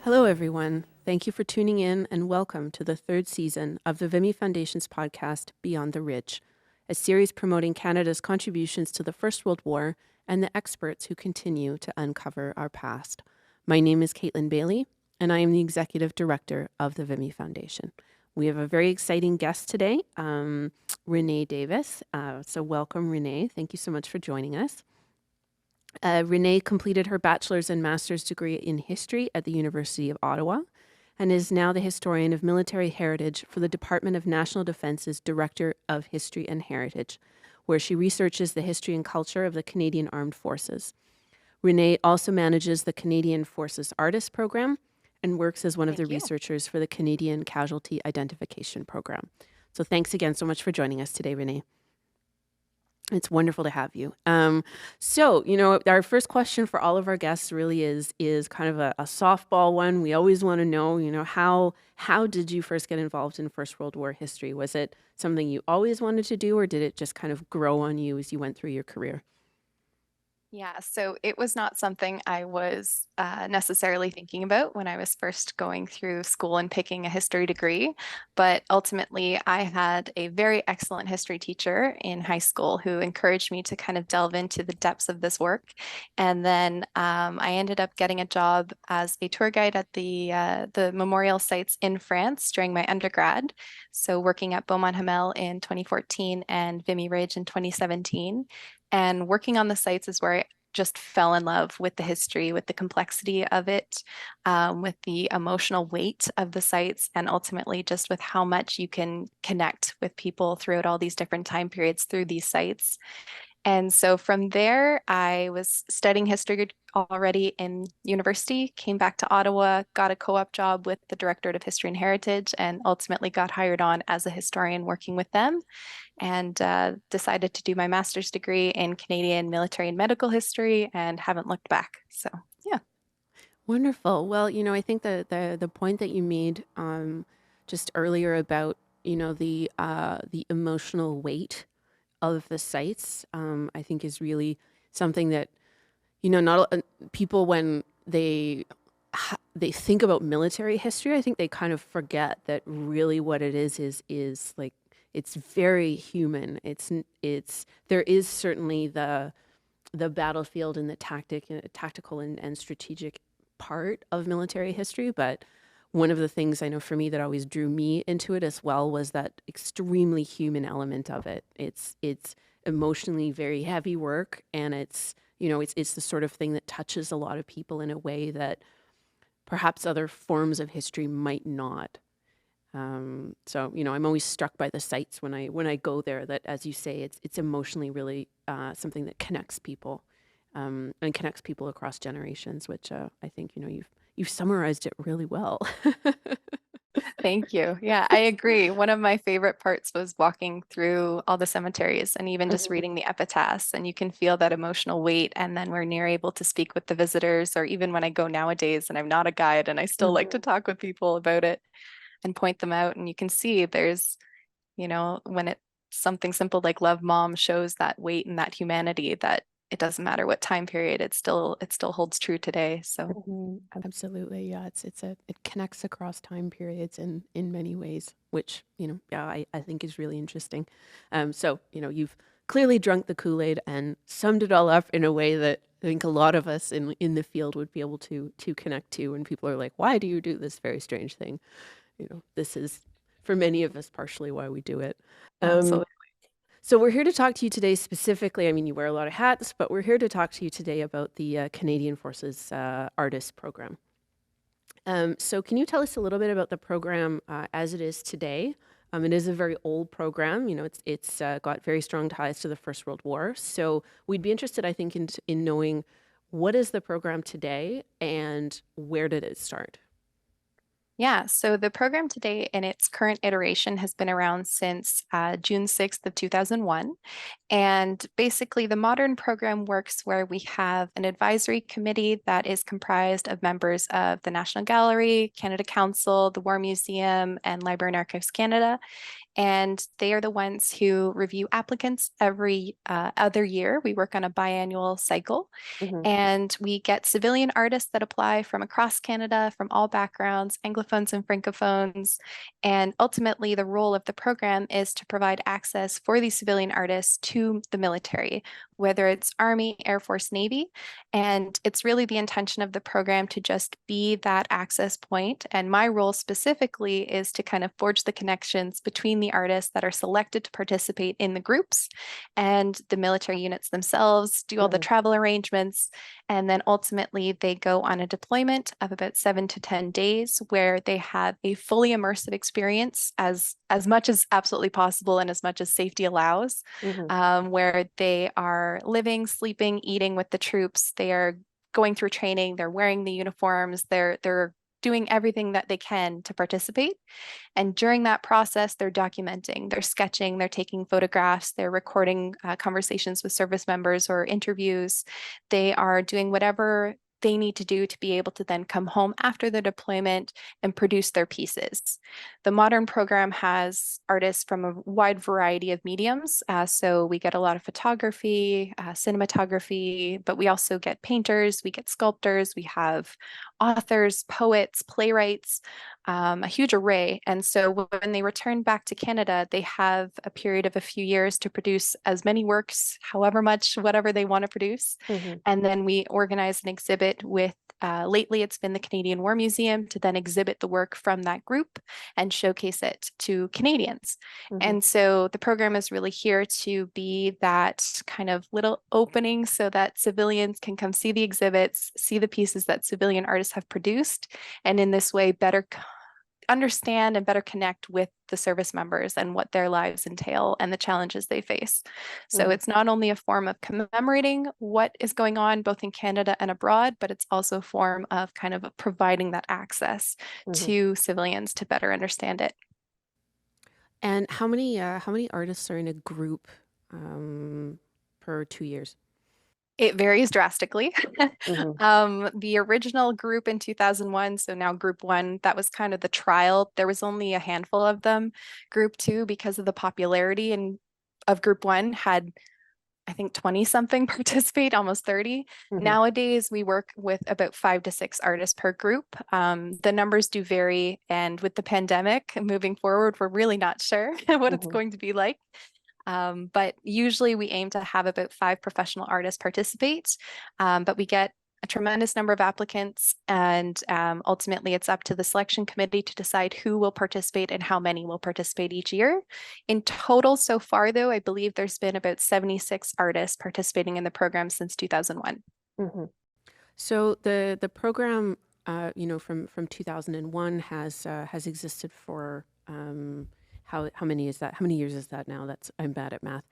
Hello, everyone. Thank you for tuning in and welcome to the third season of the Vimy Foundation's podcast, Beyond the Ridge, a series promoting Canada's contributions to the First World War and the experts who continue to uncover our past. My name is Caitlin Bailey, and I am the Executive Director of the Vimy Foundation. We have a very exciting guest today, Renée Davis. So welcome, Renée. Thank you so much for joining us. Renée completed her bachelor's and master's degree in history at the University of Ottawa and is now the historian of military heritage for the Department of National Defence's Director of History and Heritage, where she researches the history and culture of the Canadian Armed Forces. Renée also manages the Canadian Forces Artist Program and works as one of the researchers for the Canadian Casualty Identification Program. So thanks again so much for joining us today, Renée. It's wonderful to have you. Our first question for all of our guests really is kind of a softball one. We always want to know, how did you first get involved in First World War history? Was it something you always wanted to do, or did it just kind of grow on you as you went through your career? Yeah, so it was not something I was necessarily thinking about when I was first going through school and picking a history degree. But ultimately, I had a very excellent history teacher in high school who encouraged me to kind of delve into the depths of this work. And then I ended up getting a job as a tour guide at the memorial sites in France during my undergrad. So working at Beaumont-Hamel in 2014 and Vimy Ridge in 2017. And working on the sites is where I just fell in love with the history, with the complexity of it, with the emotional weight of the sites, and ultimately just with how much you can connect with people throughout all these different time periods through these sites. And so from there, I was studying history already in university, came back to Ottawa, got a co-op job with the Directorate of History and Heritage, and ultimately got hired on as a historian working with them, and decided to do my master's degree in Canadian military and medical history and haven't looked back. So, yeah. Wonderful. Well, I think the point that you made just earlier about the emotional weight of the sites, I think is really something that not people when they think about military history, I think they kind of forget that really what it is like it's very human. It's there is certainly the battlefield and the tactical and strategic part of military history, but one of the things I know for me that always drew me into it as well was that extremely human element of it. It's emotionally very heavy work, and it's the sort of thing that touches a lot of people in a way that perhaps other forms of history might not. I'm always struck by the sites when I go there, that, as you say, it's emotionally really something that connects people, and connects people across generations, which I think you've summarized it really well. Thank you. Yeah, I agree. One of my favorite parts was walking through all the cemeteries and even just reading the epitaphs, and you can feel that emotional weight. And then when you're able to speak with the visitors, or even when I go nowadays and I'm not a guide and I still like to talk with people about it and point them out. And you can see there's, when it's something simple like Love Mom shows that weight and that humanity, that it doesn't matter what time period, it still holds true today. So Absolutely, yeah. It connects across time periods in many ways, which I think is really interesting. You've clearly drunk the Kool-Aid and summed it all up in a way that I think a lot of us in the field would be able to connect to. When people are like, "Why do you do this very strange thing?" This is, for many of us, partially why we do it. absolutely. So we're here to talk to you today specifically. I mean, you wear a lot of hats, but we're here to talk to you today about the Canadian Forces Artist Program. So can you tell us a little bit about the program as it is today? It is a very old program. It's got very strong ties to the First World War. So we'd be interested, I think, in knowing, what is the program today and where did it start? Yeah, so the program today in its current iteration has been around since June 6th of 2001. And basically, the modern program works where we have an advisory committee that is comprised of members of the National Gallery, Canada Council, the War Museum, and Library and Archives Canada. And they are the ones who review applicants every other year. We work on a biannual cycle. Hmm. And we get civilian artists that apply from across Canada, from all backgrounds, Anglophones and Francophones. And ultimately, the role of the program is to provide access for these civilian artists to the military, whether it's Army, Air Force, Navy. And it's really the intention of the program to just be that access point. And my role specifically is to kind of forge the connections between the artists that are selected to participate in the groups and the military units themselves, do all the Hmm. travel arrangements, and then ultimately they go on a deployment of about 7 to 10 days where they have a fully immersive experience as much as absolutely possible and as much as safety allows, Hmm. where they are living, sleeping, eating with the troops. They are going through training, they're wearing the uniforms, they're doing everything that they can to participate. And during that process, they're documenting, they're sketching, they're taking photographs, they're recording conversations with service members or interviews. They are doing whatever they need to do to be able to then come home after the deployment and produce their pieces. The modern program has artists from a wide variety of mediums. So we get a lot of photography, cinematography, but we also get painters, we get sculptors, we have authors, poets, playwrights, a huge array. And so when they return back to Canada, they have a period of a few years to produce as many works, however much, whatever they want to produce. Hmm. And then we organize an exhibit with lately, it's been the Canadian War Museum to then exhibit the work from that group and showcase it to Canadians. Hmm. And so the program is really here to be that kind of little opening so that civilians can come see the exhibits, see the pieces that civilian artists have produced, and in this way better understand and better connect with the service members and what their lives entail and the challenges they face. So Hmm. it's not only a form of commemorating what is going on both in Canada and abroad, but it's also a form of kind of providing that access Hmm. to civilians to better understand it. And how many artists are in a group per 2 years? It varies drastically. Hmm. The original group in 2001, so now group one, that was kind of the trial. There was only a handful of them. Group two, because of the popularity and of group one, had I think 20 something participate, almost 30. Hmm. Nowadays, we work with about 5 to 6 artists per group. The numbers do vary. And with the pandemic moving forward, we're really not sure what it's Hmm. going to be like. But usually we aim to have about 5 professional artists participate. But we get a tremendous number of applicants, and ultimately it's up to the selection committee to decide who will participate and how many will participate each year. In total, so far, though, I believe there's been about 76 artists participating in the program since 2001. Hmm. So the program, from 2001 has existed for how many is that? How many years is that now? I'm bad at math.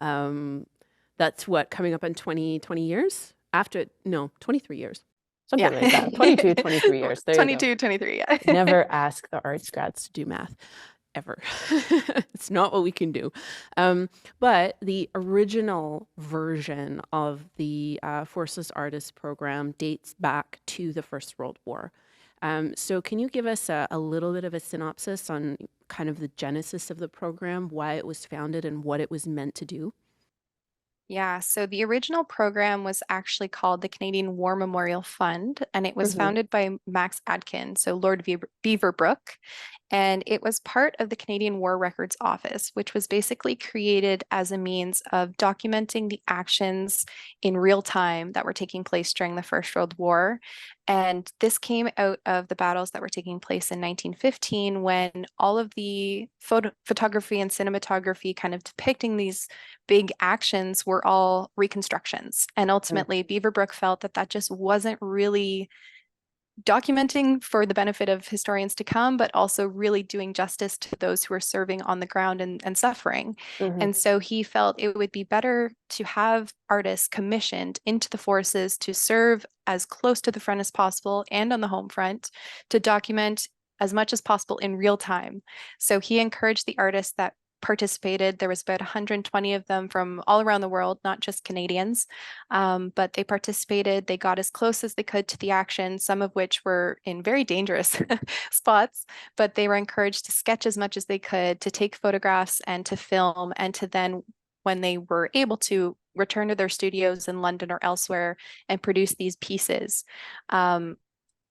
Um, that's what, coming up on 20 years? After, no, 23 years. Yeah. Something like that. 22, 23 years. There you go. 22, 23. Yeah. Never ask the arts grads to do math ever. It's not what we can do. Um, but the original version of the Forces Artists program dates back to the First World War. So can you give us a little bit of a synopsis on kind of the genesis of the program, why it was founded, and what it was meant to do? Yeah, so the original program was actually called the Canadian War Memorial Fund, and it was Hmm. founded by Max Adkin, so Lord Beaverbrook. And it was part of the Canadian War Records Office, which was basically created as a means of documenting the actions in real time that were taking place during the First World War. And this came out of the battles that were taking place in 1915 when all of the photography and cinematography kind of depicting these big actions were all reconstructions. And ultimately, Beaverbrook felt that that just wasn't really documenting for the benefit of historians to come, but also really doing justice to those who are serving on the ground and suffering. Hmm. And so he felt it would be better to have artists commissioned into the forces to serve as close to the front as possible and on the home front to document as much as possible in real time. So he encouraged the artists that participated. There was about 120 of them from all around the world, not just Canadians, but they participated. They got as close as they could to the action, some of which were in very dangerous spots, but they were encouraged to sketch as much as they could, to take photographs and to film, and to then, when they were able to, return to their studios in London or elsewhere and produce these pieces.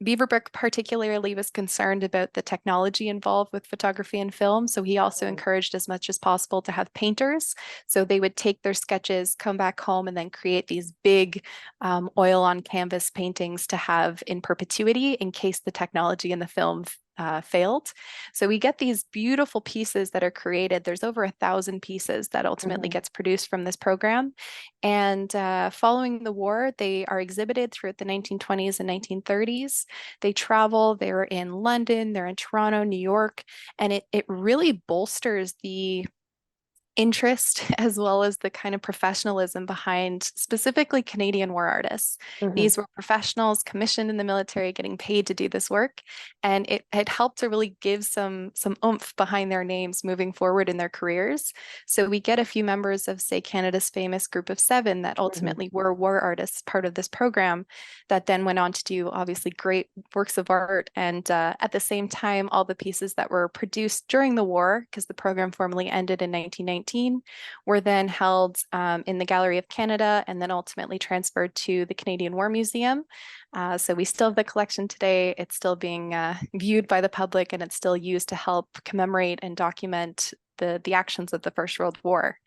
Beaverbrook particularly was concerned about the technology involved with photography and film. So he also encouraged as much as possible to have painters. So they would take their sketches, come back home, and then create these big oil on canvas paintings to have in perpetuity in case the technology in the film failed. So we get these beautiful pieces that are created. There's over 1,000 pieces that ultimately gets produced from this program. And following the war, they are exhibited throughout the 1920s and 1930s. They travel, they're in London, they're in Toronto, New York, and it really bolsters the interest as well as the kind of professionalism behind specifically Canadian war artists. These were professionals commissioned in the military, getting paid to do this work, and it helped to really give some oomph behind their names moving forward in their careers. So we get a few members of, say, Canada's famous Group of Seven that ultimately were war artists, part of this program, that then went on to do obviously great works of art. And at the same time, all the pieces that were produced during the war, because the program formally ended in 1919, were then held in the Gallery of Canada and then ultimately transferred to the Canadian War Museum. So we still have the collection today. It's still being viewed by the public, and it's still used to help commemorate and document the actions of the First World War.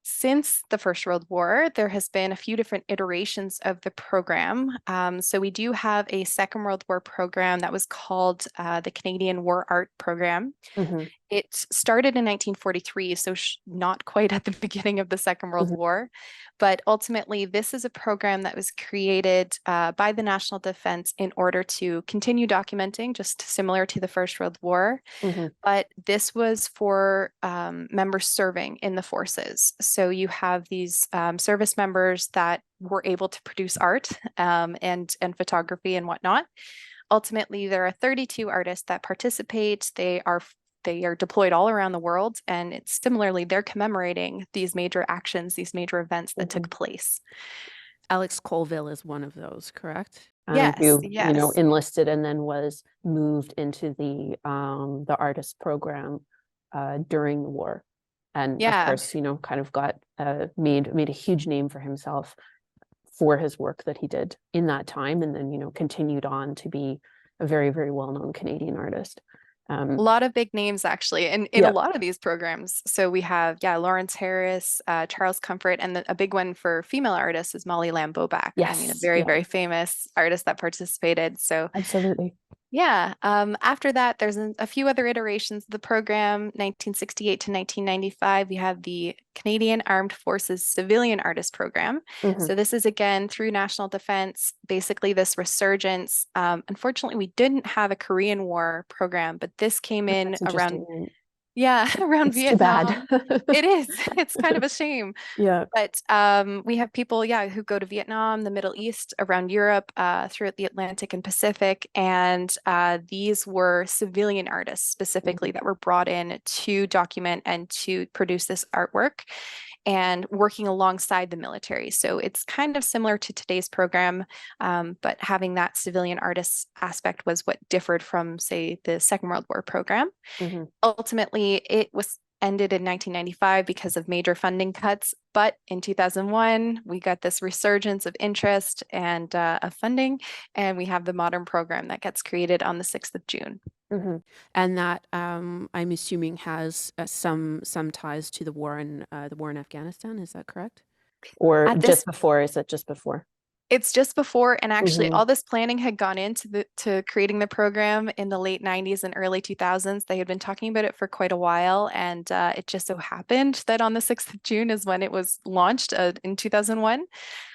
Since the First World War, there has been a few different iterations of the program. So we do have a Second World War program that was called the Canadian War Art Program. It started in 1943, so not quite at the beginning of the Second World War, but ultimately this is a program that was created by the National Defense in order to continue documenting, just similar to the First World War, but this was for members serving in the forces. So you have these service members that were able to produce art and photography and whatnot. Ultimately, there are 32 artists that participate. They are deployed all around the world, and it's similarly, they're commemorating these major actions, these major events that took place. Alex Colville is one of those, correct? Yes, Who yes. enlisted and then was moved into the artist program during the war, and of course, kind of got made a huge name for himself for his work that he did in that time, and then continued on to be a very, very well-known Canadian artist. A lot of big names actually in a lot of these programs. So we have, Lawrence Harris, Charles Comfort, and a big one for female artists is Molly Lamb Bobak. Yes. I mean, a very, very famous artist that participated. So absolutely. Yeah. After that, there's a few other iterations of the program. 1968 to 1995, we have the Canadian Armed Forces Civilian Artist Program. So this is again through National Defense, basically this resurgence. Unfortunately, we didn't have a Korean War program, but this came in around, around Vietnam. Too bad. It is. It's kind of a shame. Yeah. But we have people, who go to Vietnam, the Middle East, around Europe, throughout the Atlantic and Pacific. And these were civilian artists specifically that were brought in to document and to produce this artwork and working alongside the military. So it's kind of similar to today's program, but having that civilian artist aspect was what differed from, say, the Second World War program. Ultimately, it was ended in 1995 because of major funding cuts. But in 2001, we got this resurgence of interest and of funding, and we have the modern program that gets created on the 6th of June. And that I'm assuming has some ties to the war in Afghanistan. Is that correct? Or just before? Is it just before? It's just before, and actually all this planning had gone into to creating the program in the late 90s and early 2000s. They had been talking about it for quite a while, and it just so happened that on the 6th of June is when it was launched in 2001.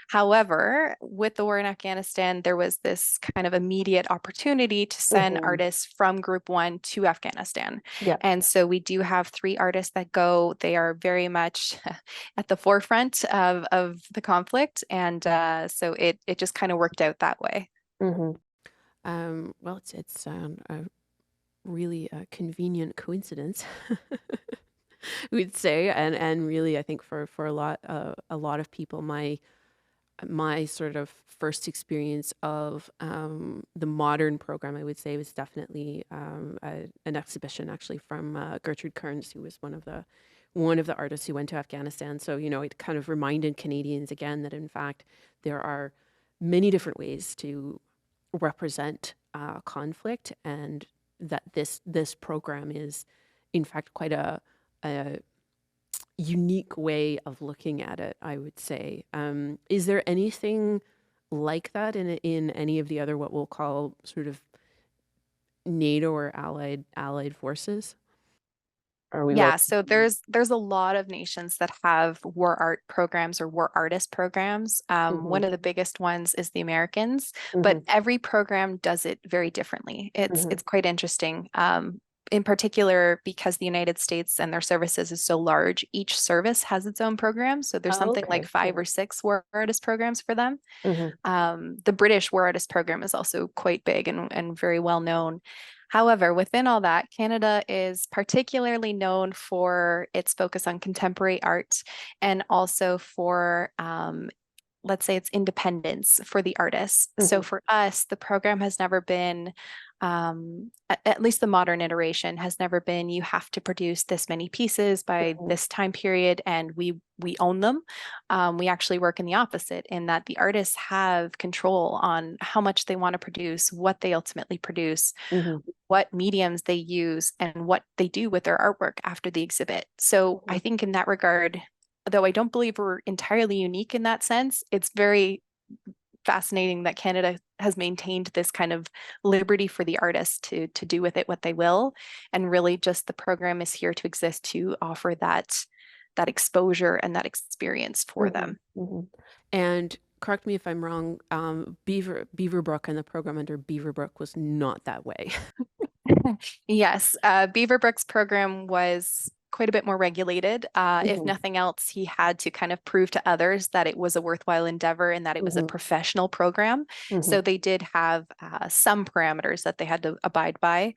However, with the war in Afghanistan, there was this kind of immediate opportunity to send artists from Group 1 to Afghanistan. And so we do have 3 artists that go. They are very much at the forefront of the conflict. And so it just kind of worked out that way. Well, it's really a convenient coincidence, we'd say, and really, I think for a lot of people, my sort of first experience of the modern program, I would say, was definitely an exhibition actually from Gertrude Kearns, who was one of the artists who went to Afghanistan. So, it kind of reminded Canadians again that in fact there are many different ways to represent conflict, and that this program is in fact quite a unique way of looking at it, I would say. Is there anything like that in any of the other what we'll call sort of NATO or allied forces? Are we Yeah, well? so there's a lot of nations that have war art programs or war artist programs. Hmm. One of the biggest ones is the Americans, but Hmm. every program does it very differently. It's Hmm. it's quite interesting. In particular, because the United States and their services is so large, each service has its own program. So there's Oh, something like okay. five Yeah. or six war artist programs for them. Hmm. The British War Artist Program is also quite big and very well known. However, within all that, Canada is particularly known for its focus on contemporary art and also for let's say it's independence for the artists. So Hmm. for us, the program has never been, at least the modern iteration has never been, you have to produce this many pieces by Hmm. this time period and we own them. We actually work in the opposite in that the artists have control on how much they want to produce, what they ultimately produce, Hmm. what mediums they use, and what they do with their artwork after the exhibit. So I Hmm. think in that regard, though I don't believe we're entirely unique in that sense, it's very fascinating that Canada has maintained this kind of liberty for the artists to do with it what they will. And really just the program is here to exist to offer that exposure and that experience for Hmm. them. Hmm. And correct me if I'm wrong, Beaverbrook and the program under Beaverbrook was not that way. Yes, Beaverbrook's program was quite a bit more regulated. If Hmm. nothing else, he had to kind of prove to others that it was a worthwhile endeavor and that it was a Hmm. professional program. Hmm. So they did have some parameters that they had to abide by.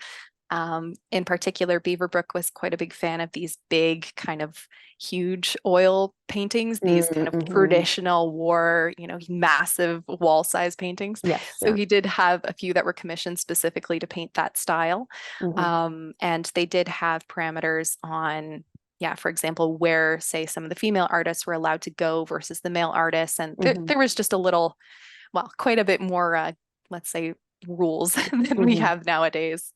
In particular, Beaverbrook was quite a big fan of these big, kind of huge oil paintings, these kind of Mm-hmm. traditional war, massive wall-size paintings. Yes, So yeah. he did have a few that were commissioned specifically to paint that style. Hmm. And they did have parameters on, yeah, for example, where, say, some of the female artists were allowed to go versus the male artists. And Hmm. there was just a little, well, quite a bit more, let's say, rules than we Hmm. have nowadays.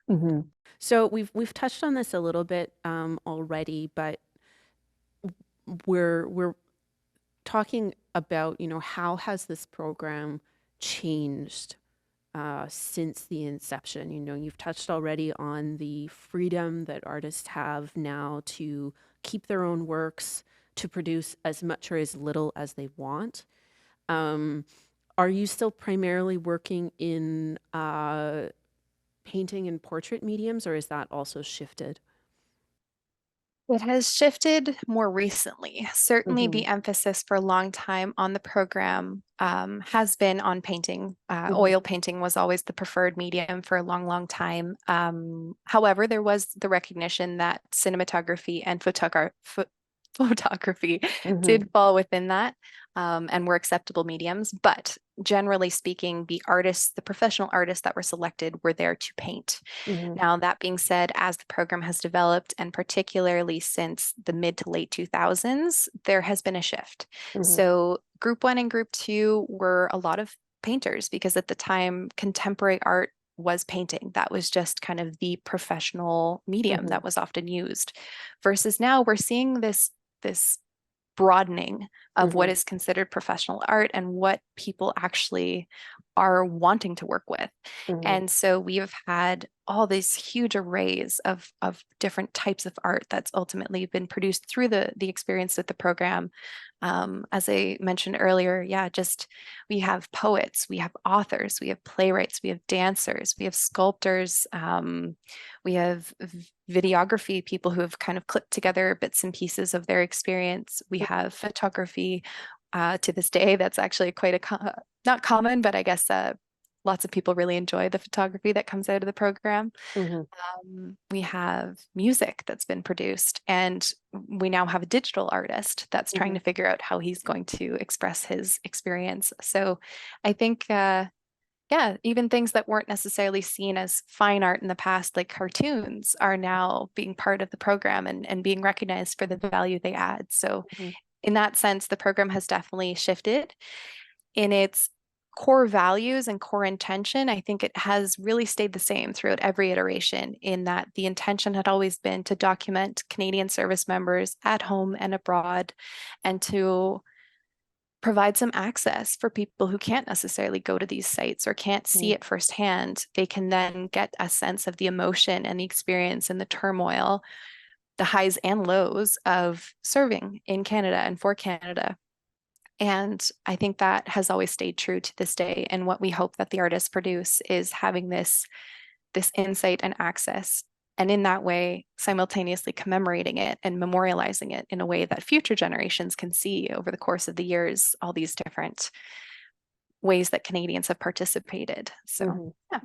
Hmm. So we've touched on this a little bit already, but we're talking about, how has this program changed since the inception? You've touched already on the freedom that artists have now to keep their own works, to produce as much or as little as they want. Um, are you still primarily working in painting and portrait mediums, or is that also shifted? It has shifted more recently. Certainly, Hmm. the emphasis for a long time on the program has been on painting. Hmm. Oil painting was always the preferred medium for a long, long time. However, there was the recognition that cinematography and photography Hmm. did fall within that and were acceptable mediums. But generally speaking, the professional artists that were selected were there to paint. Hmm. Now, that being said, as the program has developed, and particularly since the mid to late 2000s, there has been a shift. Hmm. So, group one and group two were a lot of painters because at the time, contemporary art was painting. That was just kind of the professional medium Hmm. that was often used. Versus now, we're seeing this broadening of what Hmm. is considered professional art and what people actually are wanting to work with. Hmm. And so we have had all these huge arrays of different types of art that's ultimately been produced through the experience with the program. As I mentioned earlier, yeah, just we have poets, we have authors, we have playwrights, we have dancers, we have sculptors, we have videography, people who have kind of clipped together bits and pieces of their experience. We have photography to this day. That's actually quite not common, but I guess lots of people really enjoy the photography that comes out of the program. Hmm. We have music that's been produced, and we now have a digital artist that's trying Hmm. to figure out how he's going to express his experience. So I think, yeah, even things that weren't necessarily seen as fine art in the past, like cartoons, are now being part of the program and being recognized for the value they add. So Hmm. in that sense, the program has definitely shifted in its core values and core intention. I think it has really stayed the same throughout every iteration, in that the intention had always been to document Canadian service members at home and abroad, and to provide some access for people who can't necessarily go to these sites or can't see it firsthand. They can then get a sense of the emotion and the experience and the turmoil, the highs and lows of serving in Canada and for Canada. And I think that has always stayed true to this day. And what we hope that the artists produce is having this insight and access. And in that way, simultaneously commemorating it and memorializing it in a way that future generations can see over the course of the years, all these different ways that Canadians have participated. So, Hmm. yeah.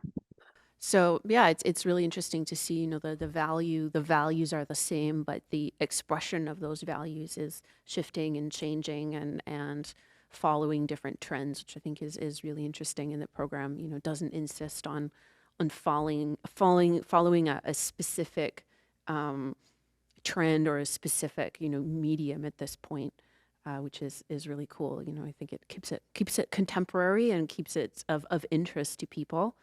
So yeah, it's really interesting to see, the values are the same, but the expression of those values is shifting and changing and following different trends, which I think is really interesting. And the program, doesn't insist on following a specific trend or a specific, medium at this point. Which is really cool. I think it keeps it contemporary and keeps it of interest to people.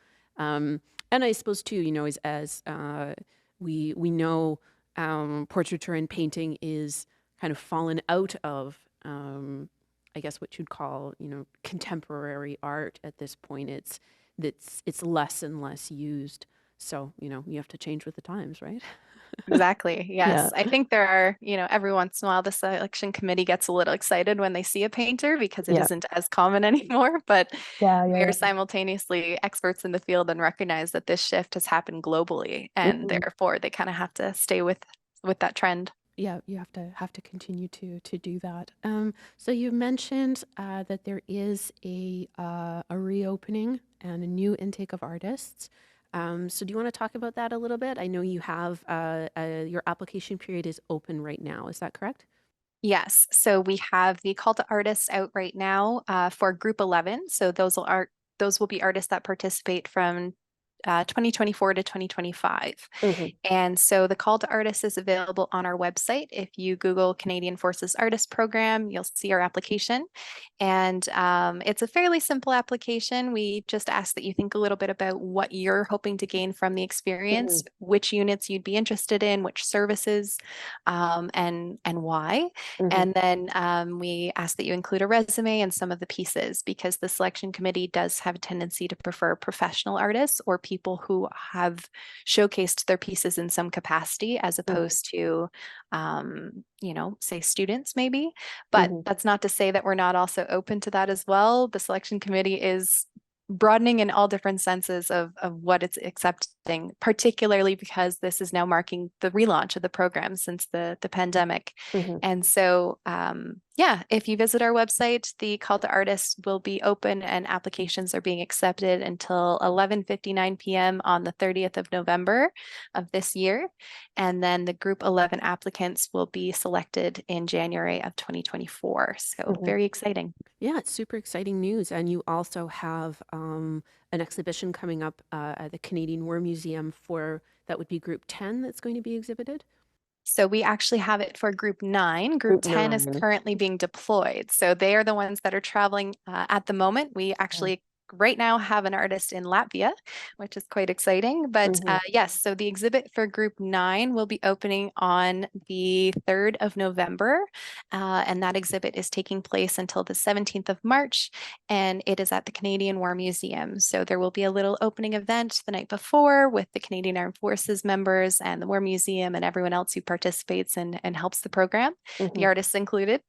And I suppose too, as we know, portraiture and painting is kind of fallen out of, I guess what you'd call, contemporary art at this point. It's less and less used. So, you have to change with the times, right? Exactly. Yeah. Yes. I think there are, every once in a while, the selection committee gets a little excited when they see a painter because it Yeah. isn't as common anymore. But Yeah. we Yeah. are simultaneously experts in the field and recognize that this shift has happened globally, and Mhm. therefore they kind of have to stay with that trend. Yeah, you have to continue to do that. So you mentioned that there is a reopening and a new intake of artists. So do you want to talk about that a little bit? I know you have your application period is open right now. Is that correct? Yes. So we have the call to artists out right now for group 11. So those will be artists that participate from 2024 to 2025. Hmm. And so the call to artists is available on our website. If you Google Canadian Forces Artist Program, you'll see our application. And it's a fairly simple application. We just ask that you think a little bit about what you're hoping to gain from the Hmm. experience, which units you'd be interested in, which services, and why. Hmm. And then we ask that you include a resume and some of the pieces, because the selection committee does have a tendency to prefer professional artists or people who have showcased their pieces in some capacity, as Hmm. opposed to, say students maybe. But Hmm. that's not to say that we're not also open to that as well. The selection committee is broadening in all different senses of what it's accepting, particularly because this is now marking the relaunch of the program since the pandemic. Hmm. And so, yeah, if you visit our website, the call to artists will be open and applications are being accepted until 11:59 p.m. on the 30th of November of this year. And then the group 11 applicants will be selected in January of 2024. So Hmm. very exciting. Yeah, it's super exciting news. And you also have an exhibition coming up at the Canadian War Museum for that would be Group 10 that's going to be exhibited. So we actually have it for group 9. Group Group 10 is 9. currently being deployed. So they are the ones that are traveling at the moment. We actually right now have an artist in Latvia, which is quite exciting. But Mm-hmm. yes, so the exhibit for group 9 will be opening on the 3rd of November. And that exhibit is taking place until the 17th of March. And it is at the Canadian War Museum. So there will be a little opening event the night before with the Canadian Armed Forces members and the War Museum and everyone else who participates and helps the program, Mm-hmm. the artists included.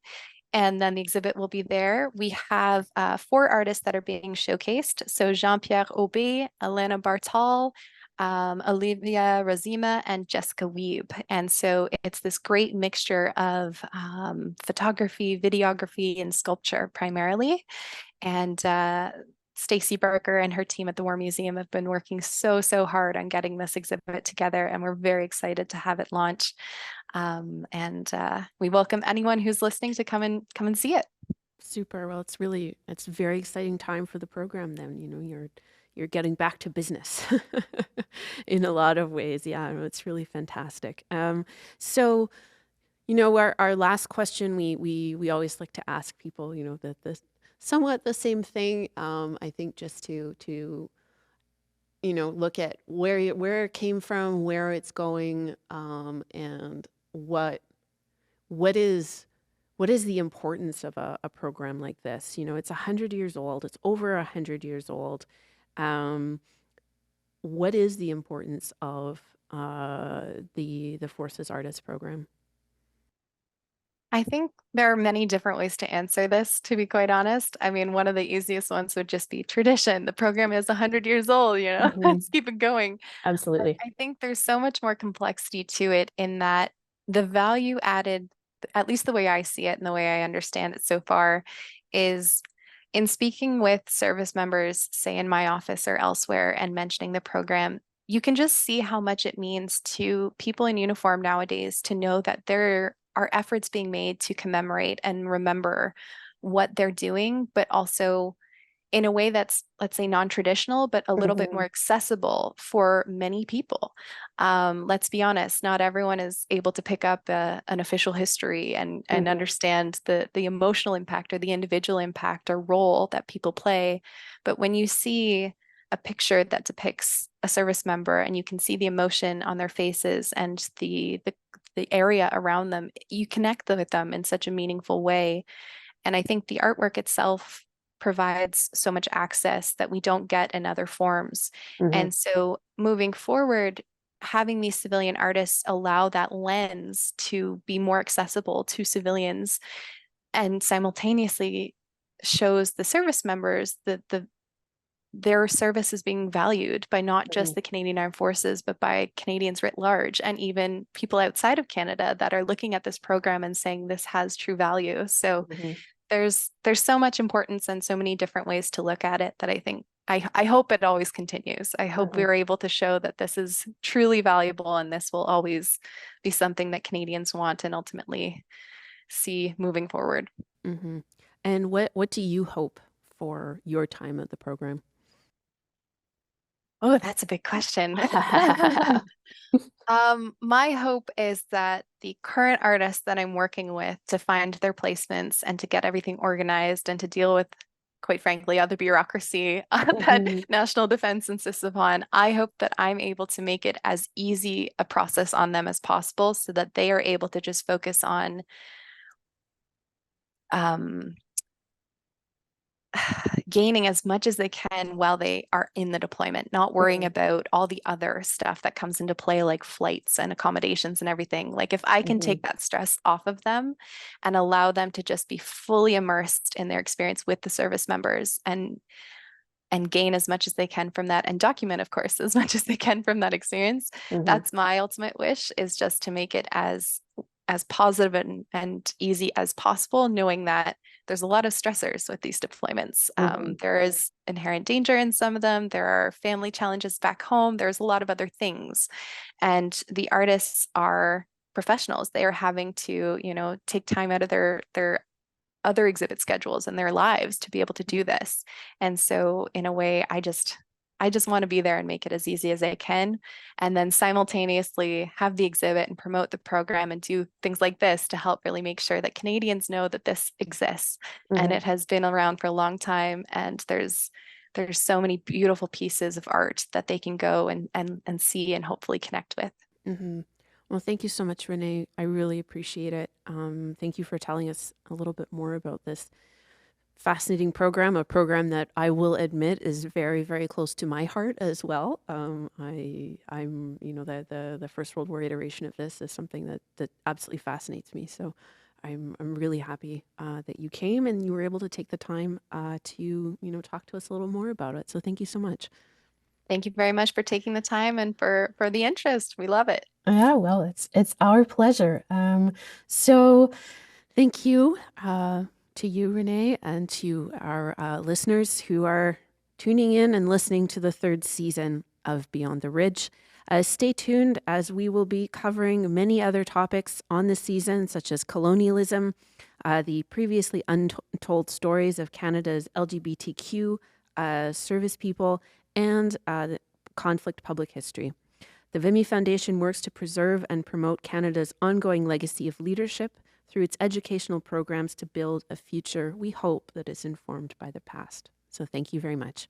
And then the exhibit will be there. We have 4 artists that are being showcased. So Jean-Pierre Aubé, Elena Bartal, Olivia Razima, and Jessica Wiebe. And so it's this great mixture of photography, videography, and sculpture primarily. And Stacy Barker and her team at the War Museum have been working so hard on getting this exhibit together, and we're very excited to have it launch. And we welcome anyone who's listening to come and see it. Super. Well, it's a very exciting time for the program then. You're getting back to business in a lot of ways. Yeah, it's really fantastic. So, our last question, we always like to ask people, that the somewhat the same thing. I think just to look at where it came from, where it's going, and what is the importance of a program like this? It's 100 years old. It's over 100 years old. Um, what is the importance of the Forces Artists program? I think there are many different ways to answer this, to be quite honest. I mean, one of the easiest ones would just be tradition. The program is 100 years old, Hmm. let's keep it going. But Absolutely. I think there's so much more complexity to it in that the value added, at least the way I see it and the way I understand it so far, is in speaking with service members, say in my office or elsewhere, and mentioning the program, you can just see how much it means to people in uniform nowadays to know that there are efforts being made to commemorate and remember what they're doing, but also in a way that's, let's say, non-traditional, but a little bit Hmm. more accessible for many people. Let's be honest, not everyone is able to pick up an official history and Hmm. understand the emotional impact or the individual impact or role that people play. But when you see a picture that depicts a service member and you can see the emotion on their faces and the area around them, you connect with them in such a meaningful way. And I think the artwork itself provides so much access that we don't get in other forms. Hmm. And so moving forward, having these civilian artists allow that lens to be more accessible to civilians and simultaneously shows the service members that their service is being valued by not just the Canadian Armed Forces, but by Canadians writ large, and even people outside of Canada that are looking at this program and saying this has true value. So Hmm. there's so much importance and so many different ways to look at it that I think I hope it always continues. I hope Hmm. we're able to show that this is truly valuable and this will always be something that Canadians want and ultimately see moving forward. Hmm. And what do you hope for your time at the program? Oh, that's a big question. My hope is that the current artists that I'm working with to find their placements and to get everything organized and to deal with, quite frankly, other bureaucracy that Hmm. national defense insists upon, I hope that I'm able to make it as easy a process on them as possible so that they are able to just focus on um, gaining as much as they can while they are in the deployment, not worrying about all the other stuff that comes into play, like flights and accommodations and everything. Like, if I can Hmm. take that stress off of them and allow them to just be fully immersed in their experience with the service members and gain as much as they can from that and document, of course, as much as they can from that experience, Hmm. that's my ultimate wish, is just to make it as positive and easy as possible, knowing that there's a lot of stressors with these deployments. Hmm. There is inherent danger in some of them. There are family challenges back home. There's a lot of other things. And the artists are professionals. They are having to, take time out of their other exhibit schedules and their lives to be able to do this. And so in a way, I just want to be there and make it as easy as I can, and then simultaneously have the exhibit and promote the program and do things like this to help really make sure that Canadians know that this exists and Hmm. it has been around for a long time. And there's so many beautiful pieces of art that they can go and see and hopefully connect with. Hmm. Well, thank you so much, Renee. I really appreciate it. Thank you for telling us a little bit more about this fascinating program, a program that I will admit is very, very close to my heart as well. I'm, the First World War iteration of this is something that absolutely fascinates me. So I'm really happy that you came and you were able to take the time to, talk to us a little more about it. So thank you so much. Thank you very much for taking the time and for the interest. We love it. Yeah, well, it's our pleasure. So thank you to you, Renee, and to our listeners who are tuning in and listening to the third season of Beyond the Ridge. Stay tuned as we will be covering many other topics on this season, such as colonialism, the previously untold stories of Canada's LGBTQ service people, and conflict public history. The Vimy Foundation works to preserve and promote Canada's ongoing legacy of leadership through its educational programs to build a future we hope that is informed by the past. So thank you very much.